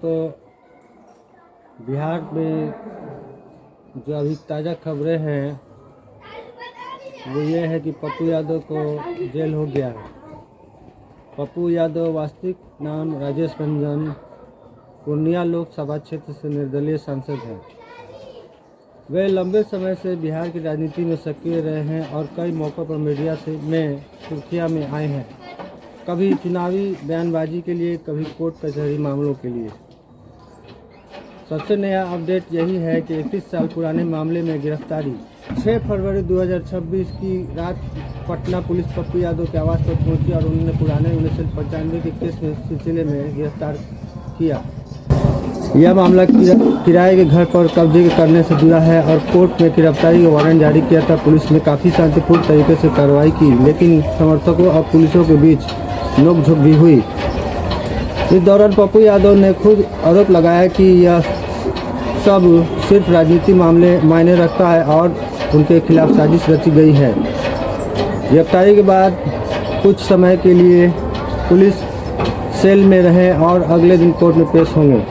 दोस्तों, बिहार में जो अभी ताज़ा खबरें हैं वो ये है कि पप्पू यादव को जेल हो गया है। पप्पू यादव वास्तविक नाम राजेश रंजन पूर्णिया लोकसभा क्षेत्र से निर्दलीय सांसद हैं। वे लंबे समय से बिहार की राजनीति में सक्रिय रहे हैं और कई मौक़ों पर मीडिया में सुर्खियां में आए हैं, कभी चुनावी बयानबाजी के लिए, कभी कोर्ट कचहरी मामलों के लिए। सबसे नया अपडेट यही है कि 31 साल पुराने मामले में गिरफ्तारी। 6 फरवरी 2026 की रात पटना पुलिस पप्पू यादव के आवास पर पहुंची और उन्होंने पुराने 1995 के केस में सिलसिले में गिरफ्तार किया। यह मामला किराए के घर पर कब्जे करने से जुड़ा है और कोर्ट में गिरफ्तारी का वारंट जारी किया था। पुलिस ने काफ़ी शांतिपूर्ण तरीके से कार्रवाई की, लेकिन समर्थकों और पुलिसों के बीच नोकझोंक भी हुई। इस दौरान पप्पू यादव ने खुद आरोप लगाया कि यह सब सिर्फ राजनीति मायने रखता है और उनके खिलाफ साजिश रची गई है। गिरफ्तारी के बाद कुछ समय के लिए पुलिस सेल में रहे और अगले दिन कोर्ट में पेश होंगे।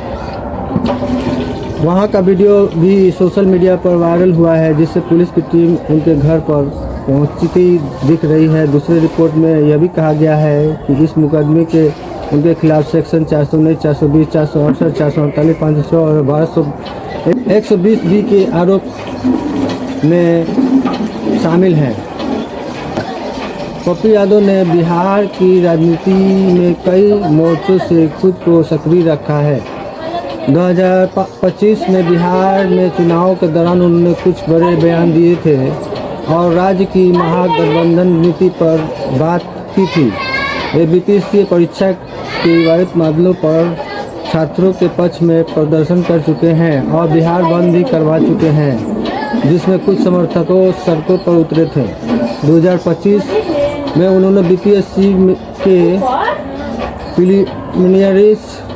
वहां का वीडियो भी सोशल मीडिया पर वायरल हुआ है, जिससे पुलिस की टीम उनके घर पर पहुंचती दिख रही है। दूसरी रिपोर्ट में यह भी कहा गया है कि इस मुकदमे के उनके खिलाफ सेक्शन 419, 420, 468, 448, 500 और 120 बी के आरोप में शामिल हैं। पप्पू यादव ने बिहार की राजनीति में कई मोर्चों से खुद को सक्रिय रखा है। 2025 में बिहार में चुनाव के दौरान उन्होंने कुछ बड़े बयान दिए थे और राज्य की महागठबंधन नीति पर बात की थी। वे वित्तीय परीक्षा के विवादित मामलों पर छात्रों के पक्ष में प्रदर्शन कर चुके हैं और बिहार बंद भी करवा चुके हैं, जिसमें कुछ समर्थकों सड़कों पर उतरे थे। 2025 में उन्होंने बीपीएससी के प्रीलिमिनरी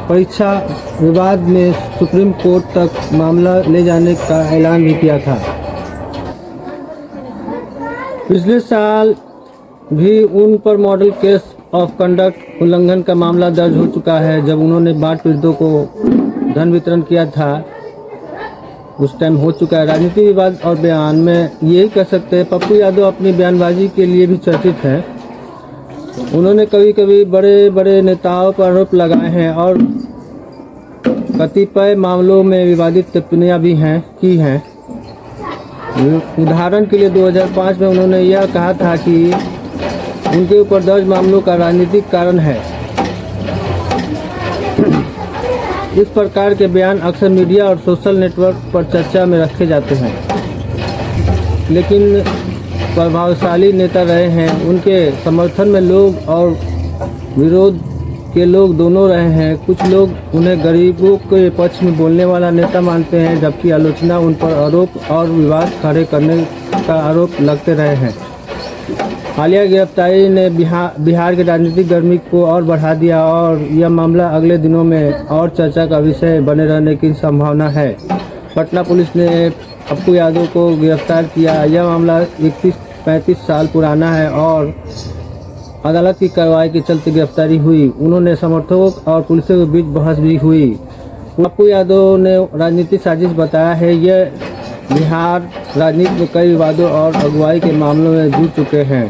परीक्षा विवाद में सुप्रीम कोर्ट तक मामला ले जाने का ऐलान भी किया था। पिछले साल भी उन पर मॉडल केस ऑफ कंडक्ट उल्लंघन का मामला दर्ज हो चुका है, जब उन्होंने बाढ़ पीड़ितों को धन वितरण किया था। उस टाइम हो चुका है। राजनीति विवाद और बयान में यही कह सकते हैं, पप्पू यादव अपनी बयानबाजी के लिए भी चर्चित हैं। उन्होंने कभी कभी बड़े बड़े नेताओं पर आरोप लगाए हैं और कतिपय मामलों में विवादित टिप्पणियां भी की हैं। उदाहरण के लिए 2005 में उन्होंने यह कहा था कि उनके ऊपर दर्ज मामलों का राजनीतिक कारण है। इस प्रकार के बयान अक्सर मीडिया और सोशल नेटवर्क पर चर्चा में रखे जाते हैं, लेकिन प्रभावशाली नेता रहे हैं। उनके समर्थन में लोग और विरोध के लोग दोनों रहे हैं। कुछ लोग उन्हें गरीबों के पक्ष में बोलने वाला नेता मानते हैं, जबकि आलोचना उन पर आरोप और विवाद खड़े करने का आरोप लगते रहे हैं। हालिया गिरफ्तारी ने बिहार की राजनीतिक गर्मी को और बढ़ा दिया और यह मामला अगले दिनों में और चर्चा का विषय बने रहने की संभावना है। पटना पुलिस ने पप्पू यादव को गिरफ्तार किया। यह मामला 35 साल पुराना है और अदालत की कार्रवाई के चलते गिरफ्तारी हुई। उन्होंने समर्थकों और पुलिसों के बीच बहस भी हुई। पप्पू यादव ने राजनीतिक साजिश बताया है। यह बिहार राजनीति में कई विवादों और अगुवाई के मामलों में जुड़ चुके हैं।